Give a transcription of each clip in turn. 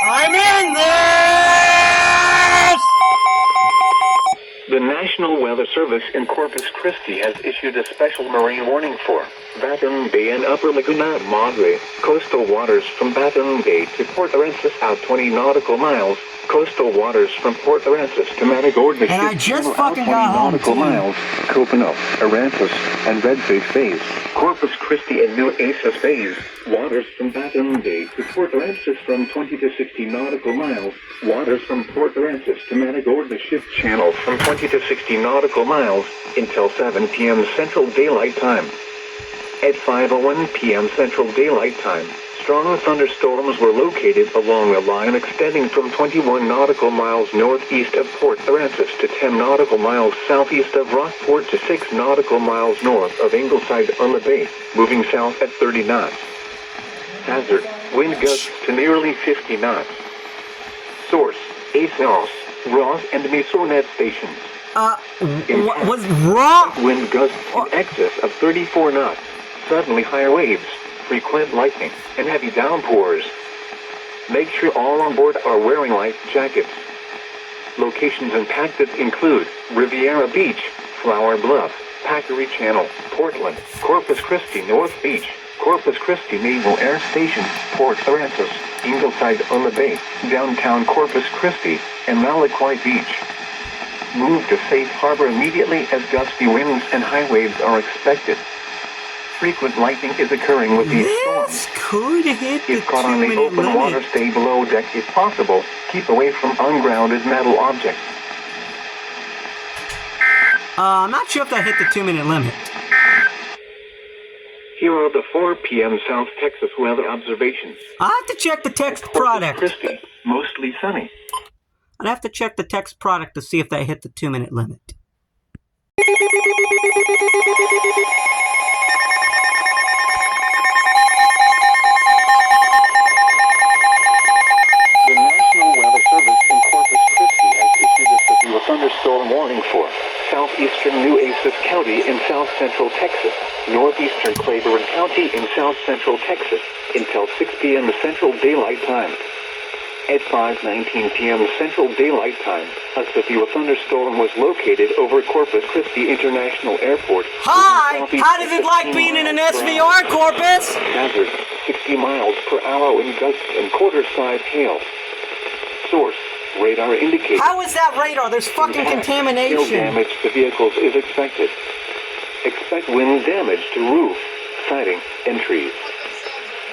I'm in this! The National Weather Service in Corpus Christi has issued a special marine warning for Baton Bay and Upper Laguna Madre, coastal waters from Baton Bay to Port Aransas out 20 nautical miles, coastal waters from Port Aransas to Matagorda and I just fucking got home, nautical too. miles, Copano, Aransas, and Redfish Bays, Corpus Christi and New EAS Bays, waters from Baton Bay to Port Aransas from 20 to 60 nautical miles, waters from Port Aransas to Matagorda Ship Channel from 20 to 60 nautical miles, until 7 p.m. Central Daylight Time. At 5:01 p.m. Central Daylight Time, strong thunderstorms were located along a line extending from 21 nautical miles northeast of Port Aransas to 10 nautical miles southeast of Rockport to 6 nautical miles north of Ingleside on the Bay, moving south at 30 knots. Hazard, wind gusts to nearly 50 knots. Source, EAS, Ross and Mesonet stations. What's wrong? Wind gusts in excess of 34 knots. Suddenly higher waves, frequent lightning, and heavy downpours. Make sure all on board are wearing life jackets. Locations impacted include Riviera Beach, Flower Bluff, Packery Channel, Portland, Corpus Christi North Beach, Corpus Christi Naval Air Station, Port Aransas, Ingleside on the Bay, downtown Corpus Christi, and Malaquai Beach. Move to safe harbor immediately as gusty winds and high waves are expected. Frequent lightning is occurring with these storms. This could hit the If caught on the 2-minute open limit. water, stay below deck if possible. Keep away from ungrounded metal objects. I'm not sure if that hit the 2-minute limit. Here are the 4 p.m. South Texas weather observations. I have to check the text Corpus product. Christi, mostly sunny. I'd have to check the text product to see if that hit the 2-minute limit. The National Weather Service in Corpus Christi has issued a severe thunderstorm warning for southeastern New EAS County in south central Texas, northeastern Claiborne County in south central Texas, until 6 p.m. Central Daylight Time. At 5:19 p.m. Central Daylight Time, a severe thunderstorm was located over Corpus Christi International Airport. Hi! How does it like being in an SVR, Corpus? Hazard, 60 miles per hour in gusts and quarter-size hail. Source, radar indicates. How is that radar? There's fucking Hail contamination. damage to vehicles is expected. Expect wind damage to roof, siding, and trees.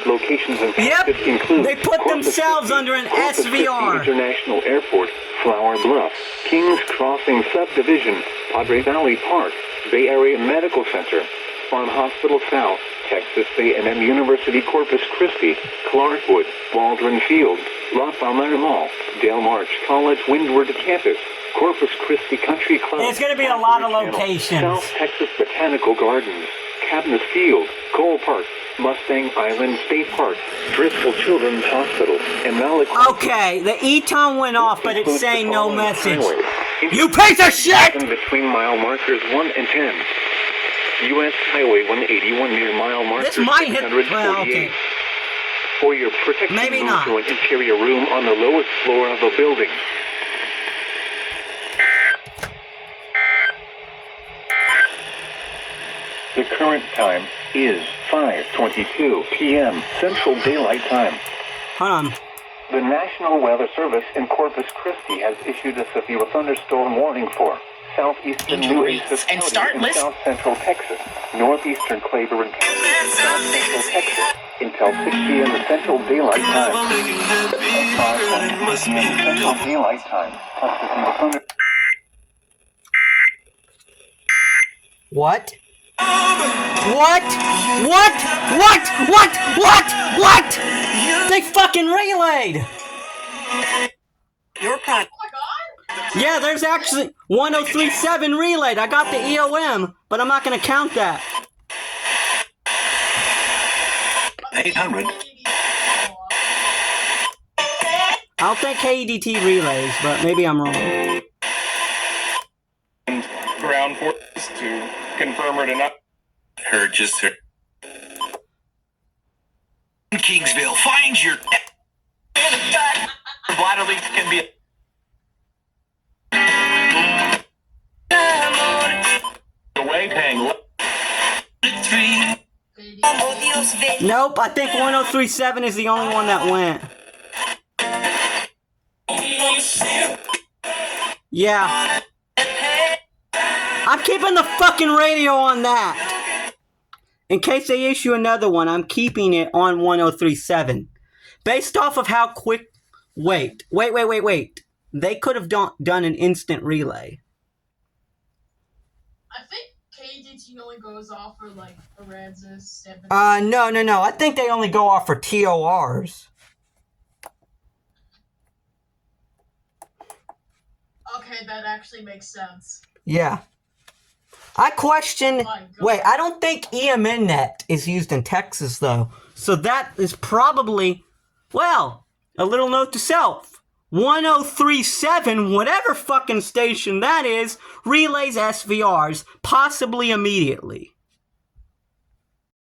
Locations impacted include they put Corpus themselves Christi, under an Corpus Christi SVR. International Airport, Flower Bluff, Kings Crossing Subdivision, Padre Valley Park, Bay Area Medical Center, Farm Hospital South, Texas A&M University Corpus Christi, Clarkwood, Waldron Field, La Palmera Mall, Del March College Windward Campus, Corpus Christi Country Club. There's gonna be a lot of Channel, locations. South Texas Botanical Gardens, Cabot Field, Cole Park, Mustang Island State Park, Driscoll Children's Hospital, and Malaquai. Okay, the E-tone went off, but it's saying no message. Highway. You piece of shit! Between mile markers 1 and 10. U.S. Highway 181 near mile marker This might hit. 648. Well, okay. For your protection, Maybe move not. to an interior room on the lowest floor of a building. The current time is 5:22 p.m. Central Daylight Time. Hold on. The National Weather Service in Corpus Christi has issued a severe thunderstorm warning for southeastern New EAS County in south central Texas, northeastern Claiborne County in south central Texas, until 6 p.m. Central Daylight Time. At 5:22 p.m. Central Daylight Time, a severe thunder. What? What? What? They fucking relayed! Your product. Yeah, there's actually 1037 relayed. I got the EOM, but I'm not gonna count that. 800. I don't think KEDT relays, but maybe I'm wrong. Ground force to confirm or deny. Heard, just heard. Kingsville. Find your bladder leak can be away paying. Nope, I think 1037 is the only one that went. Yeah. I'm keeping the fucking radio on that. In case they issue another one, I'm keeping it on 1037. Based off of how quick... Wait. They could have done an instant relay. I think KDT only goes off for like Aransas 7. No. I think they only go off for TORs. Okay, that actually makes sense. Yeah. I question... Wait, I don't think EMNet is used in Texas, though. So that is probably... Well, a little note to self. 1037, whatever fucking station that is, relays SVRs, possibly immediately.